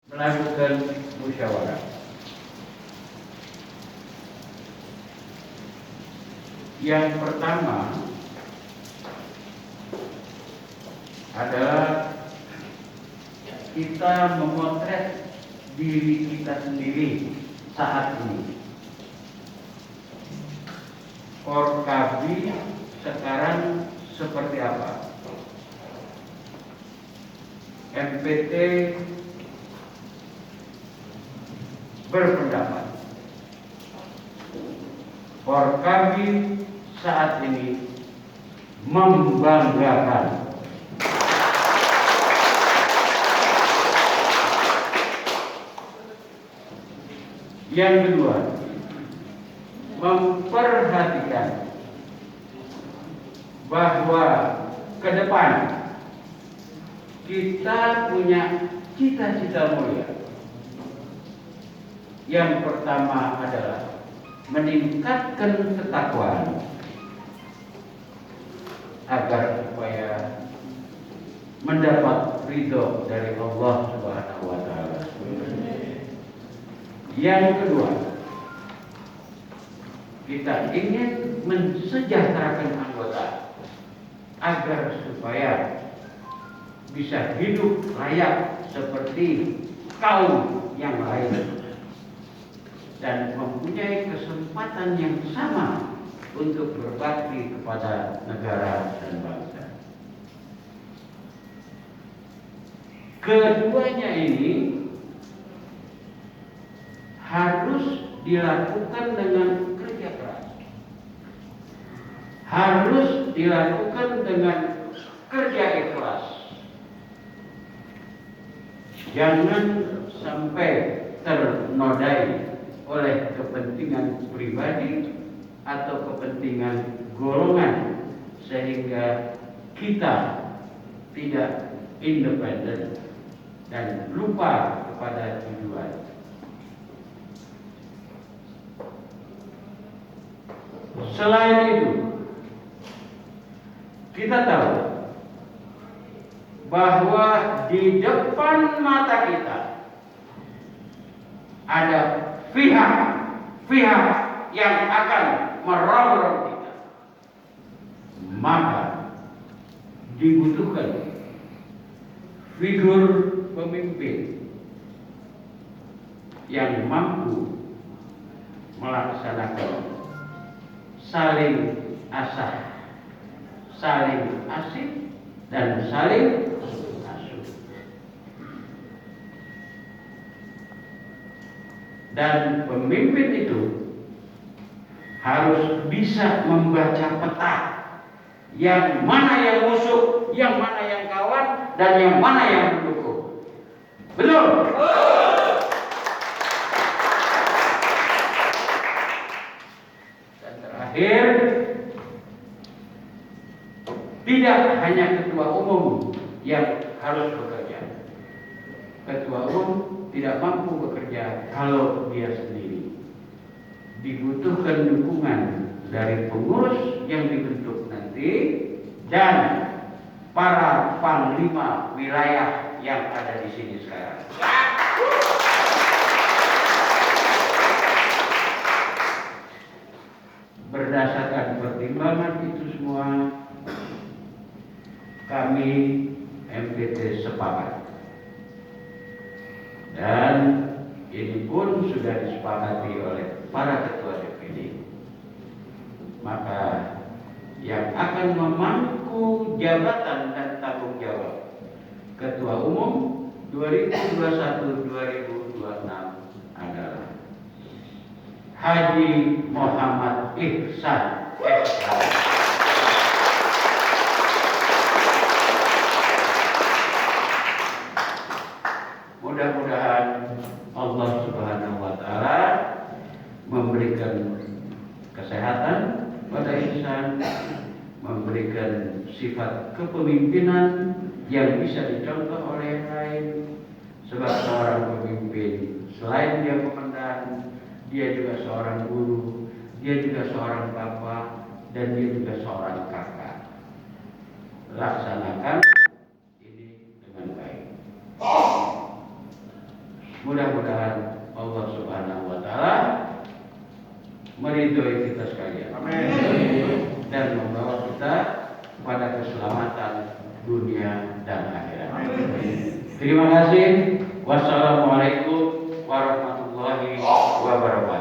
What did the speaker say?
melakukan musyawarah. Yang pertama adalah kita memotret diri kita sendiri saat ini. Orkabi sekarang seperti apa? MPT berpendapat Orkabi saat ini membanggakan. Yang kedua, memperhatikan bahwa ke depan kita punya cita-cita mulia. Yang pertama adalah meningkatkan ketakwaan agar supaya mendapat ridho dari Allah Subhanahu wa taala. Yang kedua, kita ingin mensejahterakan anggota agar supaya bisa hidup layak seperti kaum yang lain dan mempunyai kesempatan yang sama untuk berbakti kepada negara dan bangsa. Keduanya ini harus dilakukan dengan kerja keras, harus dilakukan dengan kerja ikhlas. Jangan sampai ternodai oleh kepentingan pribadi atau kepentingan golongan sehingga kita tidak independen dan lupa kepada tujuan. Selain itu, kita tahu bahwa di depan mata kita ada pihak yang akan merongrong kita. Maka dibutuhkan figur pemimpin yang mampu melaksanakan saling asah, saling asih, dan saling asuh. Dan pemimpin itu harus bisa membaca peta, yang mana yang musuh, yang mana yang kawan, dan yang mana yang mendukung. Betul? Dan terakhir, tidak hanya ketua umum yang harus bekerja. Ketua umum tidak mampu bekerja kalau dia sendiri. Dibutuhkan dukungan dari pengurus yang dibentuk nanti dan para panglima wilayah yang ada di sini sekarang. Berdasarkan pertimbangan itu semua, kami MPT sepakat, dan ini pun sudah disepakati oleh para ketua DPD. Maka yang akan memangku jabatan dan tanggung jawab Ketua Umum 2021-2026 adalah Haji Muhammad Ihsan SH. Mudah-mudahan Allah Subhanahu wa taala memberikan kesehatan pada Ihsan, memberikan sifat kepemimpinan yang bisa dicontoh oleh yang lain. Sebab seorang pemimpin selain dia komandan, dia juga seorang guru, dia juga seorang bapak, dan dia juga seorang kakak. Laksanakan ini dengan baik. Mudah-mudahan Allah Subhanahu wa taala meridhoi kita sekalian. Amin. Dan membawa kita pada keselamatan dunia dan akhirat. Terima kasih. Wassalamualaikum warahmatullahi wabarakatuh.